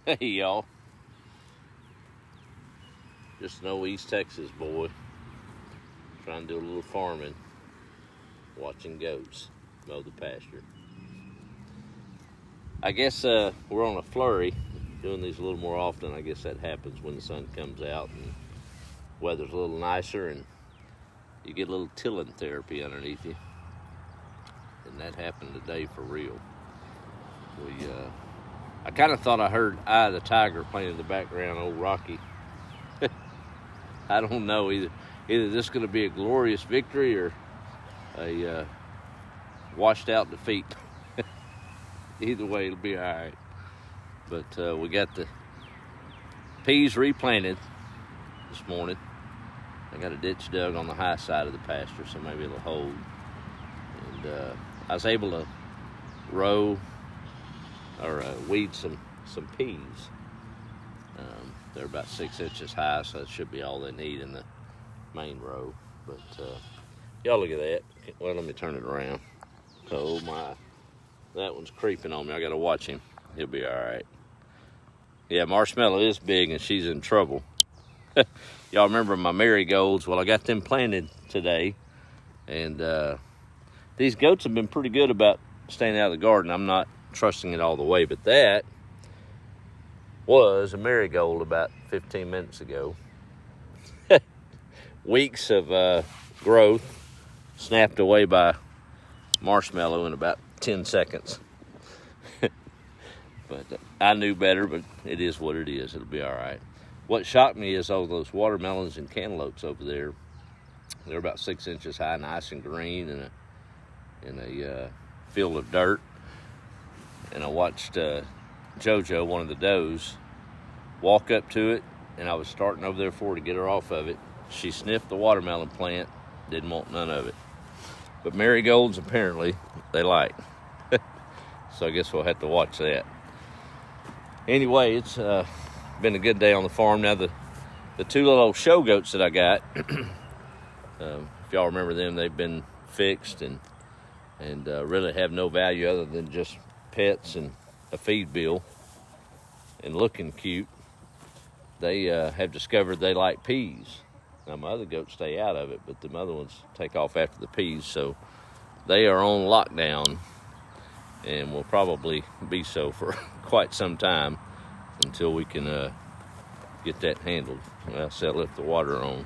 Hey y'all, just an old East Texas boy trying to do a little farming, watching goats mow the pasture. I guess we're on a flurry, doing these a little more often. I guess that happens when the sun comes out and weather's a little nicer and you get a little tilling therapy underneath you. And that happened today for real. I kind of thought I heard Eye of the Tiger playing in the background, old Rocky. I don't know, either this is going to be a glorious victory or a washed out defeat. Either way, it'll be all right. But we got the peas replanted this morning. I got a ditch dug on the high side of the pasture, so maybe it'll hold. And I was able to weed some peas. They're about 6 inches high, so that should be all they need in the main row. But y'all look at that. Well, let me turn it around. Oh my, that one's creeping on me. I gotta watch him. He'll be all right. Yeah, Marshmallow is big and she's in trouble. Y'all remember my marigolds? Well, I got them planted today, and these goats have been pretty good about staying out of the garden. I'm not trusting it all the way, but that was a marigold about 15 minutes ago. Weeks of growth snapped away by Marshmallow in about 10 seconds. But I knew better, but it is what it is. It'll be all right. What shocked me is all those watermelons and cantaloupes over there. They're about 6 inches high, nice and green in a field of dirt. And I watched JoJo, one of the does, walk up to it, and I was starting over there for her to get her off of it. She sniffed the watermelon plant, didn't want none of it. But marigolds, apparently, they like. So I guess we'll have to watch that. Anyway, it's been a good day on the farm. Now, the two little show goats that I got, if y'all remember them, they've been fixed and really have no value other than just pets and a feed bill and looking cute. They have discovered they like peas. Now, my other goats stay out of it, but the other ones take off after the peas, so they are on lockdown and will probably be so for quite some time until we can get that handled. Well, so I left the water on.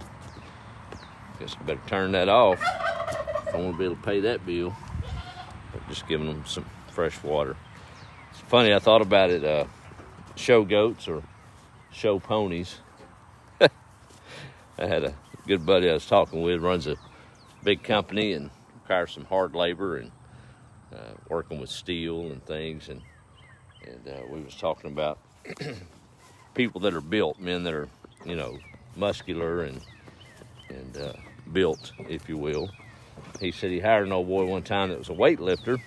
Guess I better turn that off if I want to be able to pay that bill. But just giving them some fresh water. It's funny, I thought about it, show goats or show ponies. I had a good buddy I was talking with, runs a big company and requires some hard labor and working with steel and things. And we was talking about people that are built, men that are, muscular and built, if you will. He said he hired an old boy one time that was a weightlifter.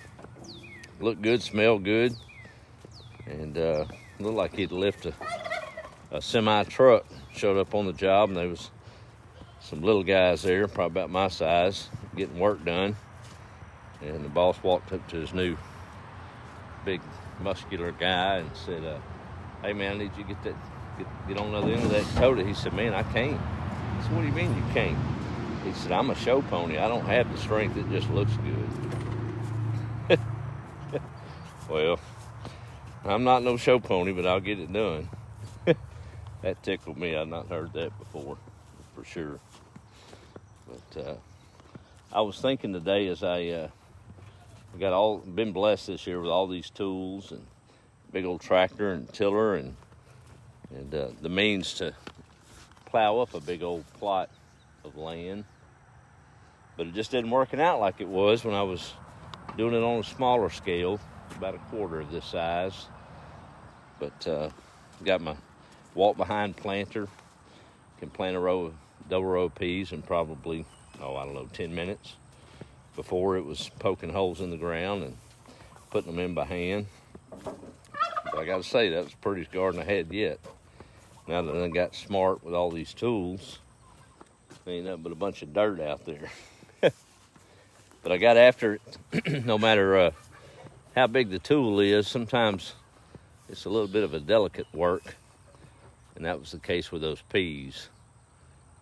Looked good, smelled good, and looked like he'd lift a semi-truck. Showed up on the job, and there was some little guys there, probably about my size, getting work done. And the boss walked up to his new big muscular guy and said, hey man, I need you to get on the other end of that coda. He said, man, I can't. I said, what do you mean you can't? He said, I'm a show pony. I don't have the strength. It just looks good. Well, I'm not no show pony, but I'll get it done. That tickled me. I'd not heard that before, for sure. But I was thinking today as I been blessed this year with all these tools and big old tractor and tiller and the means to plow up a big old plot of land. But it just didn't working out like it was when I was doing it on a smaller scale, about a quarter of this size. But got my walk behind planter, can plant a double row of peas in probably, 10 minutes. Before it was poking holes in the ground and putting them in by hand. But I gotta say, that was the prettiest garden I had yet. Now that I got smart with all these tools, there ain't nothing but a bunch of dirt out there. But I got after it. No matter how big the tool is, sometimes it's a little bit of a delicate work, and that was the case with those peas.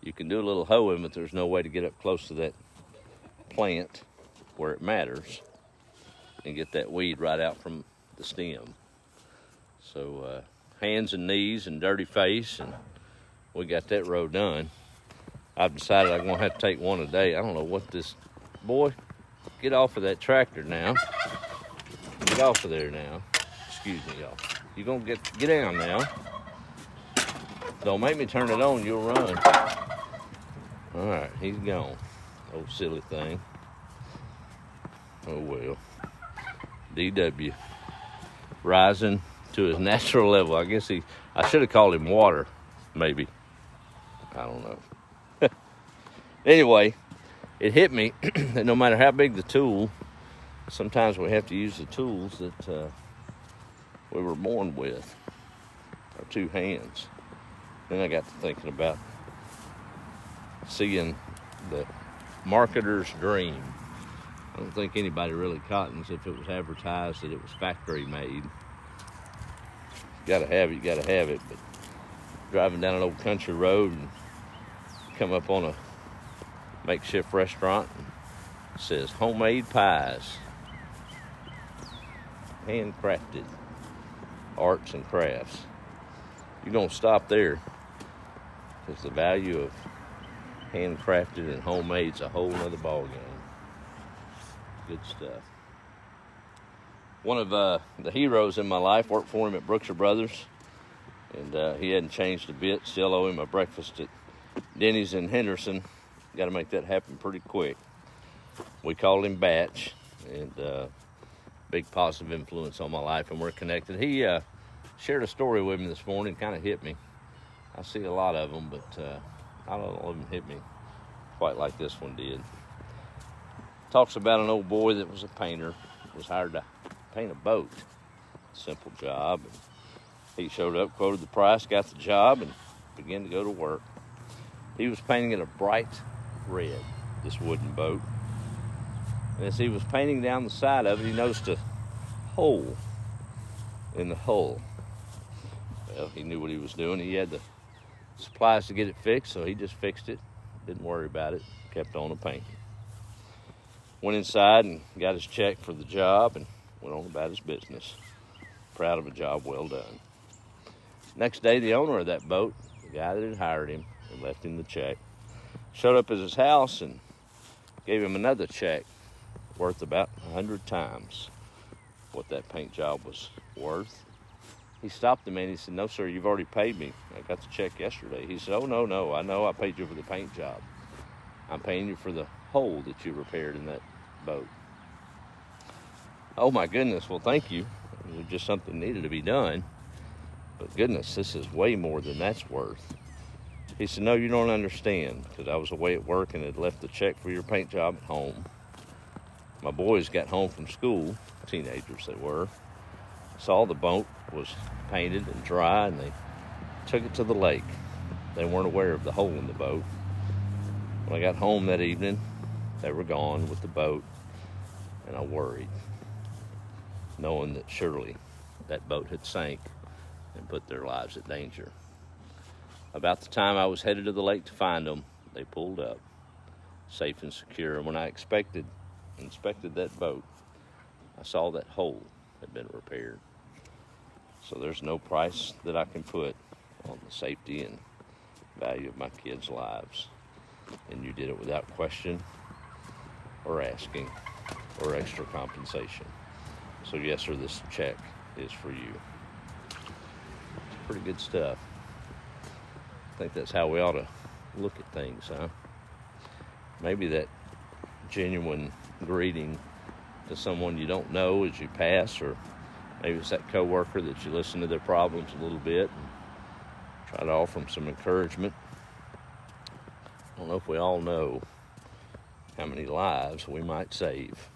You can do a little hoeing, but there's no way to get up close to that plant where it matters and get that weed right out from the stem. So hands and knees and dirty face, and we got that row done. I've decided I'm gonna have to take one a day. I don't know what this, boy, get off of that tractor now. Get off of there now. Excuse me, y'all. You're gonna get down now. Don't make me turn it on, you'll run. All right, he's gone. Old silly thing. Oh well. DW. Rising to his natural level. I guess I should have called him Water, maybe. I don't know. Anyway, it hit me that no matter how big the tool, sometimes we have to use the tools that we were born with, our two hands. Then I got to thinking about seeing the marketer's dream. I don't think anybody really cottons if it was advertised that it was factory made. You gotta have it, but driving down an old country road and come up on a makeshift restaurant and it says homemade pies, handcrafted arts and crafts. You don't stop there, because the value of handcrafted and homemade's a whole nother ball game. Good stuff. One of the heroes in my life worked for him at Brookshire Brothers, and he hadn't changed a bit. Still owe him a breakfast at Denny's in Henderson. Got to make that happen pretty quick. We called him Batch, and big positive influence on my life, and we're connected. He shared a story with me this morning, kind of hit me. I see a lot of them, but I don't know if them hit me quite like this one did. Talks about an old boy that was a painter, was hired to paint a boat. Simple job. And he showed up, quoted the price, got the job, and began to go to work. He was painting it a bright red, this wooden boat. And as he was painting down the side of it, he noticed a hole in the hull. Well, he knew what he was doing. He had the supplies to get it fixed, so he just fixed it. Didn't worry about it. Kept on painting. Went inside and got his check for the job and went on about his business. Proud of a job well done. Next day, the owner of that boat, the guy that had hired him and left him the check, showed up at his house and gave him another check worth about 100 times what that paint job was worth. He stopped the man. He said, "No, sir, you've already paid me. I got the check yesterday." He said, "Oh, no, I know I paid you for the paint job. I'm paying you for the hole that you repaired in that boat." Oh, my goodness. Well, thank you. It was just something needed to be done. But goodness, this is way more than that's worth. He said, "No, you don't understand, because I was away at work and had left the check for your paint job at home. My boys got home from school, teenagers they were, saw the boat was painted and dry, and they took it to the lake. They weren't aware of the hole in the boat. When I got home that evening, they were gone with the boat, and I worried, knowing that surely that boat had sank and put their lives at danger. About the time I was headed to the lake to find them, they pulled up, safe and secure. And when I inspected that boat, I saw that hole had been repaired. So there's no price that I can put on the safety and value of my kids' lives. And you did it without question or asking or extra compensation. So yes, sir, this check is for you. It's pretty good stuff. I think that's how we ought to look at things, huh? Maybe that genuine greeting to someone you don't know as you pass, or maybe it's that coworker that you listen to their problems a little bit and try to offer them some encouragement. I don't know if we all know how many lives we might save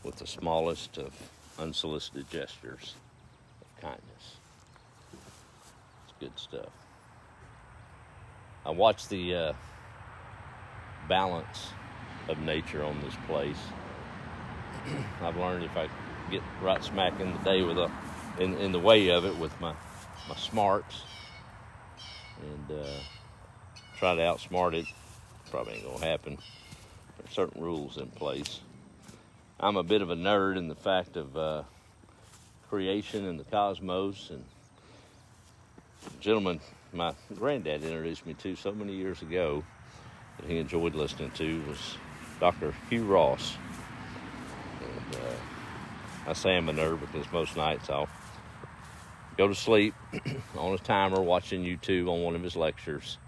with the smallest of unsolicited gestures of kindness. It's good stuff. I watched the balance of nature on this place. I've learned if I get right smack in the day with a in the way of it with my smarts and try to outsmart it. Probably ain't gonna happen. There's certain rules in place. I'm a bit of a nerd in the fact of creation and the cosmos, and the gentleman my granddad introduced me to so many years ago that he enjoyed listening to was Dr. Hugh Ross. And I say I'm a nerd because most nights I'll go to sleep on a timer watching YouTube on one of his lectures,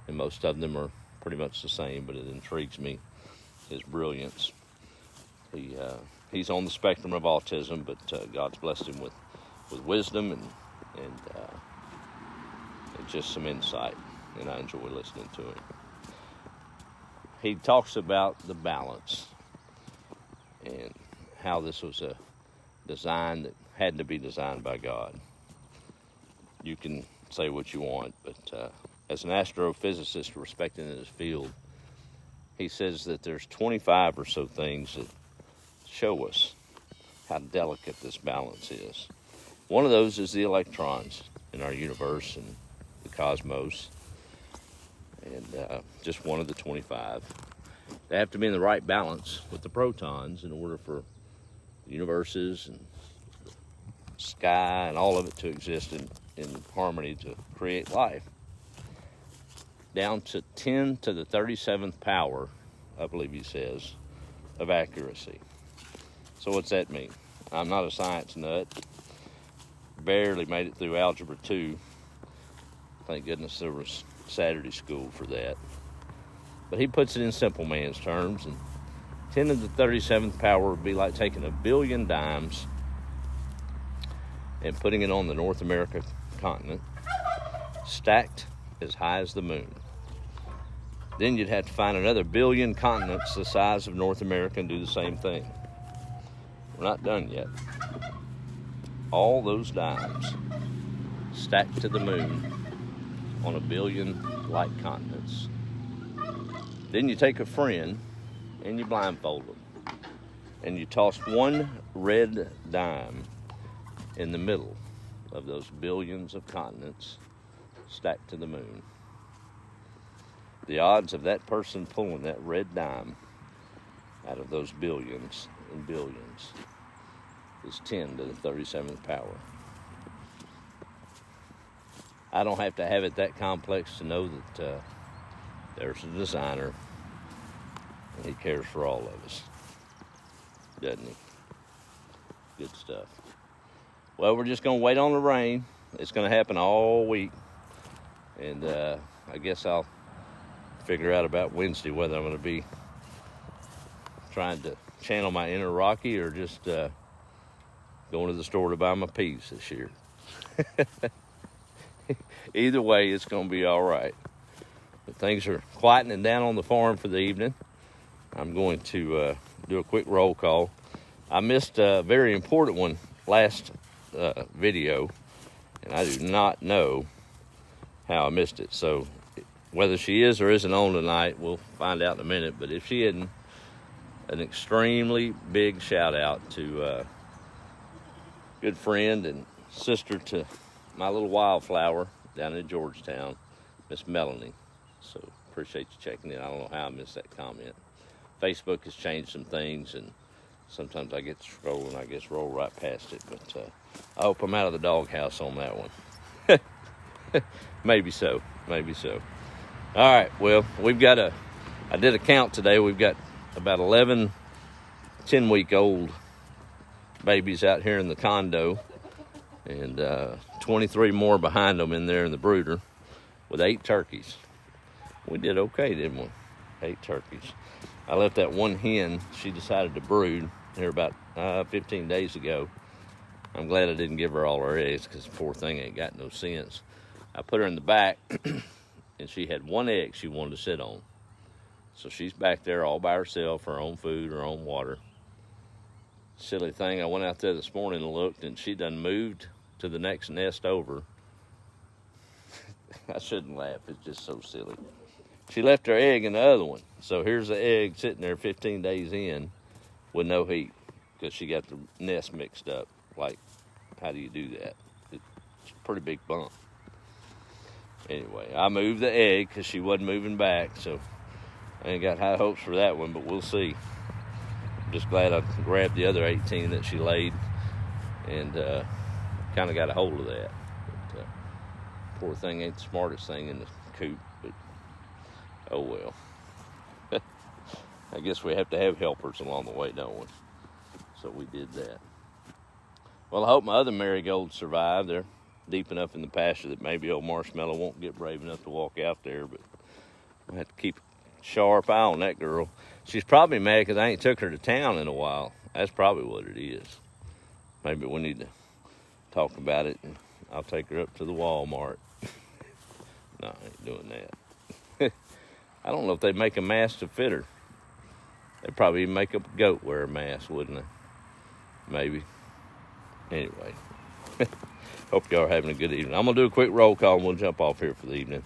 and most of them are pretty much the same, but it intrigues me, his brilliance. He's on the spectrum of autism, but God's blessed him with wisdom and just some insight, and I enjoy listening to him. He talks about the balance and how this was a design that had to be designed by God. You can say what you want, but as an astrophysicist respected in his field, he says that there's 25 or so things that show us how delicate this balance is. One of those is the electrons in our universe and the cosmos, and just one of the 25. They have to be in the right balance with the protons in order for the universes and the sky and all of it to exist in harmony to create life. Down to 10 to the 37th power, I believe he says, of accuracy. So what's that mean? I'm not a science nut. Barely made it through Algebra 2. Thank goodness there was Saturday school for that. But he puts it in simple man's terms, and 10 to the 37th power would be like taking 1 billion dimes and putting it on the North America continent, stacked as high as the moon. Then you'd have to find another 1 billion continents the size of North America and do the same thing. We're not done yet. All those dimes stacked to the moon on 1 billion like continents. Then you take a friend and you blindfold them, and you toss one red dime in the middle of those billions of continents stacked to the moon. The odds of that person pulling that red dime out of those billions and billions is 10 to the 37th power. I don't have to have it that complex to know that there's a designer, and he cares for all of us, doesn't he? Good stuff. Well, we're just going to wait on the rain. It's going to happen all week, and I guess I'll figure out about Wednesday whether I'm going to be trying to channel my inner Rocky or just going to the store to buy my peas this year. Either way, it's going to be all right. But things are quietening down on the farm for the evening. I'm going to do a quick roll call. I missed a very important one last video, and I do not know how I missed it. So whether she is or isn't on tonight, we'll find out in a minute. But if she isn't, an extremely big shout out to a good friend and sister to my little wildflower down in Georgetown, Miss Melanie. So appreciate you checking in. I don't know how I missed that comment. Facebook has changed some things, and sometimes I get to scroll and I just roll right past it. But I hope I'm out of the doghouse on that one. Maybe so. Maybe so. All right. Well, I did a count today. We've got about 11 10-week-old babies out here in the condo, and 23 more behind them in there in the brooder with 8 turkeys. We did okay, didn't we? 8 turkeys. I left that one hen. She decided to brood here about 15 days ago. I'm glad I didn't give her all her eggs because the poor thing ain't got no sense. I put her in the back, and she had 1 egg she wanted to sit on. So she's back there all by herself, her own food, her own water. Silly thing, I went out there this morning and looked, and she done moved to the next nest over. I shouldn't laugh, it's just so silly. She left her egg in the other one. So here's the egg sitting there 15 days in with no heat because she got the nest mixed up like How do you do that? It's a pretty big bump. Anyway, I moved the egg because she wasn't moving back, so I ain't got high hopes for that one, but we'll see. I'm just glad I grabbed the other 18 that she laid and kind of got a hold of that. But, poor thing ain't the smartest thing in the coop, but oh well. I guess we have to have helpers along the way, don't we? So we did that. Well, I hope my other marigolds survive. They're deep enough in the pasture that maybe old Marshmallow won't get brave enough to walk out there, but I have to keep a sharp eye on that girl. She's probably mad because I ain't took her to town in a while. That's probably what it is. Maybe we need to talk about it, and I'll take her up to the Walmart. No, I ain't doing that. I don't know if they make a mask to fit her. They'd probably even make a goat wear a mask, wouldn't they? Maybe. Anyway. Hope y'all are having a good evening. I'm going to do a quick roll call and we'll jump off here for the evening.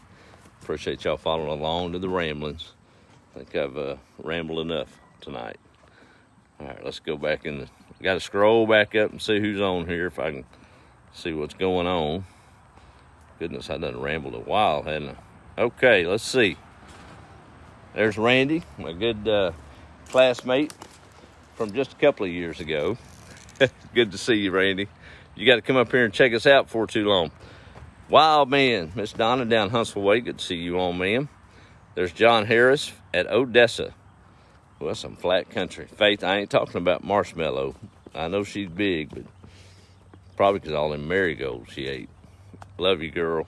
Appreciate y'all following along to the ramblings. I think I've rambled enough tonight. All right, let's go back in. Got to scroll back up and see who's on here if I can see what's going on. Goodness, I done rambled a while, hadn't I? Okay, let's see. There's Randy, my good classmate from just a couple of years ago. Good to see you, Randy. You got to come up here and check us out before too long. Wild Man, Miss Donna down Huntsville Way. Good to see you on, ma'am. There's John Harris at Odessa. Well, some flat country. Faith, I ain't talking about Marshmallow. I know she's big, but probably because all them marigolds she ate. Love you, girl.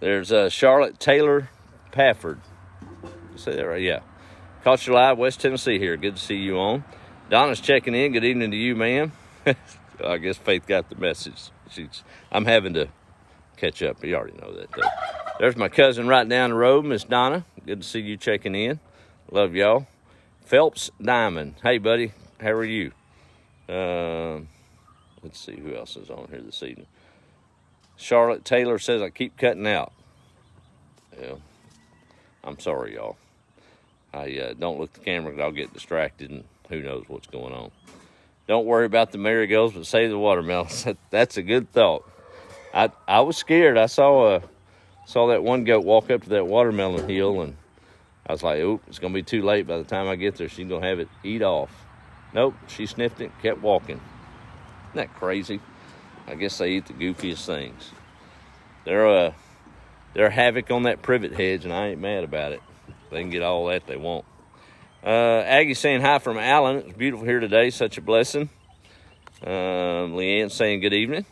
There's Charlotte Taylor Pafford. Say that right? Yeah. Caught you live, West Tennessee here. Good to see you on. Donna's checking in. Good evening to you, ma'am. I guess Faith got the message. I'm having to catch up. You already know that, though. There's my cousin right down the road, Miss Donna. Good to see you checking in. Love y'all. Phelps Diamond. Hey, buddy. How are you? Let's see who else is on here this evening. Charlotte Taylor says I keep cutting out. Well, I'm sorry, y'all. I don't look at the camera because I'll get distracted and who knows what's going on. Don't worry about the marigolds, but save the watermelons. That's a good thought. I was scared. I saw that one goat walk up to that watermelon hill, and I was like, "Oop, it's gonna be too late by the time I get there. She's gonna have it eat off." Nope, she sniffed it, kept walking. Isn't that crazy? I guess they eat the goofiest things. They're havoc on that privet hedge, and I ain't mad about it. They can get all that they want. Aggie saying hi from Allen. It's beautiful here today. Such a blessing. Leanne saying good evening.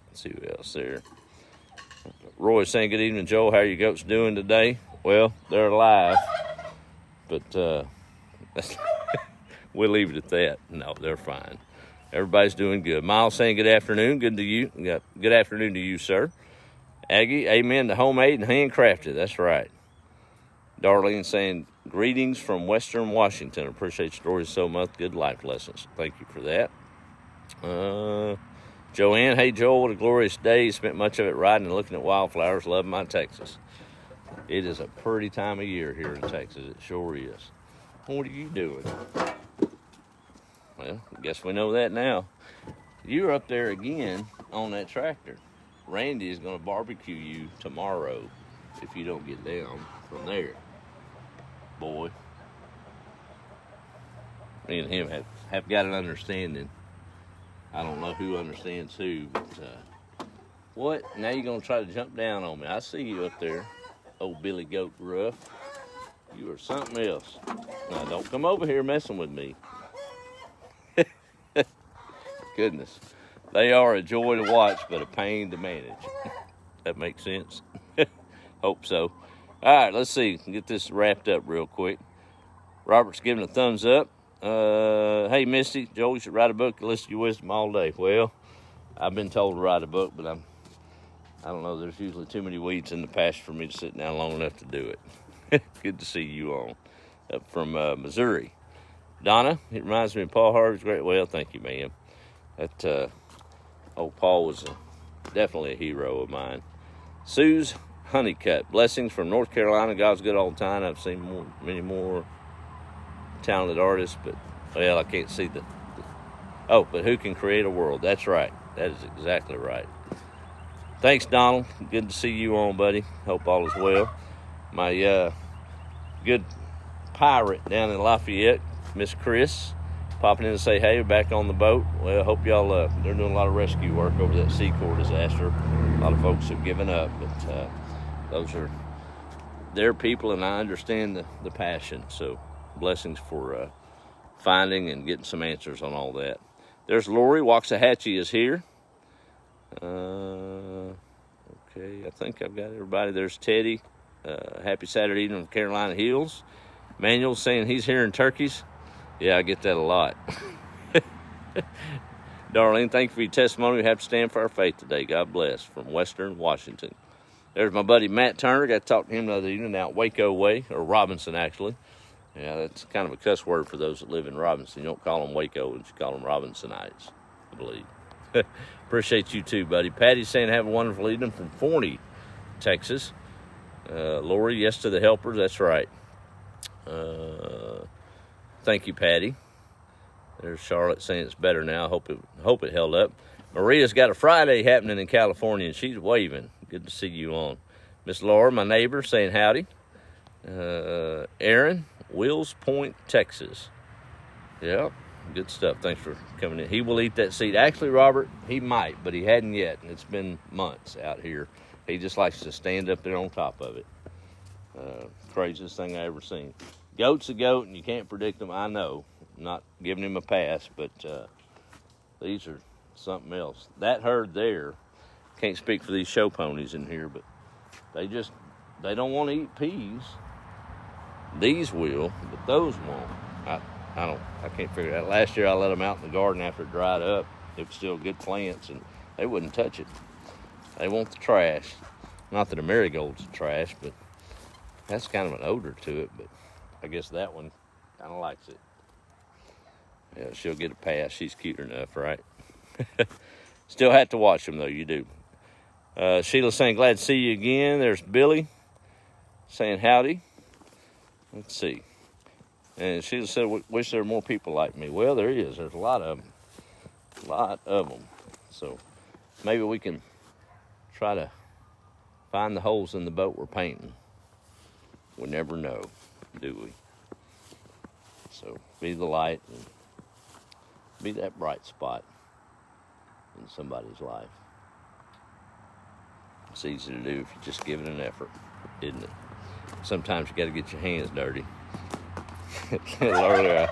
Let's see who else there. Roy saying good evening, Joel. How are your goats doing today? Well, they're alive. But we'll leave it at that. No, they're fine. Everybody's doing good. Miles saying good afternoon. Good to you. Good afternoon to you, sir. Aggie, amen to homemade and handcrafted. That's right. Darlene saying greetings from Western Washington. Appreciate your stories so much. Good life lessons. Thank you for that. Joanne, hey Joel, what a glorious day. Spent much of it riding and looking at wildflowers. Love my Texas. It is a pretty time of year here in Texas. It sure is. What are you doing? Well, I guess we know that now. You're up there again on that tractor. Randy is going to barbecue you tomorrow if you don't get down from there. Boy. Me and him have got an understanding. I don't know who understands who, but what? Now you're going to try to jump down on me. I see you up there, old Billy Goat Ruff. You are something else. Now, don't come over here messing with me. Goodness. They are a joy to watch, but a pain to manage. That makes sense? Hope so. All right, let's see. Get this wrapped up real quick. Robert's giving a thumbs up. Hey, Misty, Joel, you should write a book and listen to your wisdom all day. Well, I've been told to write a book, but I don't know. There's usually too many weeds in the pasture for me to sit down long enough to do it. Good to see you on. Up from Missouri. Donna, it reminds me of Paul Harvey's great. Well, thank you, ma'am. That old Paul was definitely a hero of mine. Sue's Honeycutt. Blessings from North Carolina. God's good all the time. I've seen many more talented artists, but, well, I can't see but who can create a world? That's right. That is exactly right. Thanks, Donald. Good to see you on, buddy. Hope all is well. My good pirate down in Lafayette, Miss Chris, popping in to say hey, back on the boat. Well, hope y'all, they're doing a lot of rescue work over that Seacor disaster. A lot of folks have given up, but those are their people, and I understand the passion. So blessings for finding and getting some answers on all that. There's Lori. Waxahachie is here. Okay, I think I've got everybody. There's Teddy. Happy Saturday evening from Carolina Hills. Manuel saying he's hearing turkeys. Yeah, I get that a lot. Darlene, thank you for your testimony. We have to stand for our faith today. God bless. From Western Washington. There's my buddy Matt Turner. Got to talk to him the other evening out Waco way, or Robinson, actually. Yeah, that's kind of a cuss word for those that live in Robinson. You don't call them Waco, you call them Robinsonites, I believe. Appreciate you too, buddy. Patty's saying have a wonderful evening from Forney, Texas. Lori, yes to the helpers. That's right. Thank you, Patty. There's Charlotte saying it's better now. Hope it held up. Maria's got a Friday happening in California, and she's waving. Good to see you on. Miss Laura, my neighbor, saying howdy. Aaron, Wills Point, Texas. Yeah, good stuff. Thanks for coming in. He will eat that seed. Actually, Robert, he might, but he hadn't yet, and it's been months out here. He just likes to stand up there on top of it. Craziest thing I ever seen. Goat's a goat, and you can't predict them. I know. I'm not giving him a pass, but these are something else. That herd there, can't speak for these show ponies in here, but they don't want to eat peas. These will, but those won't. I can't figure it out. Last year I let them out in the garden after it dried up. It was still good plants, and they wouldn't touch it. They want the trash. Not that a marigold's trash, but that's kind of an odor to it, but I guess that one kind of likes it. Yeah, she'll get a pass. She's cute enough, right? Still have to watch them, though. You do. Sheila saying, glad to see you again. There's Billy saying howdy. Let's see. And Sheila said, wish there were more people like me. Well, there is. There's a lot of them. A lot of them. So maybe we can try to find the holes in the boat we're painting. We never know, do we? So be the light and be that bright spot in somebody's life. It's easy to do if you just give it an effort, isn't it? Sometimes you got to get your hands dirty. Earlier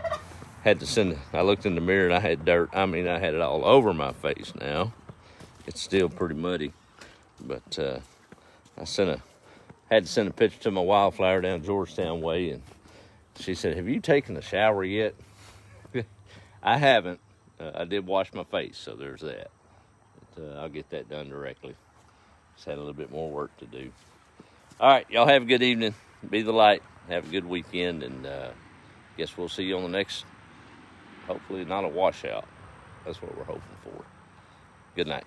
I looked in the mirror and I had dirt. I mean, I had it all over my face now. It's still pretty muddy, but I had to send a picture to my wildflower down Georgetown way, and she said, have you taken a shower yet? I haven't. I did wash my face, so there's that. But, I'll get that done directly. Just had a little bit more work to do. All right, y'all have a good evening. Be the light. Have a good weekend, and guess we'll see you on the next, hopefully not a washout. That's what we're hoping for. Good night.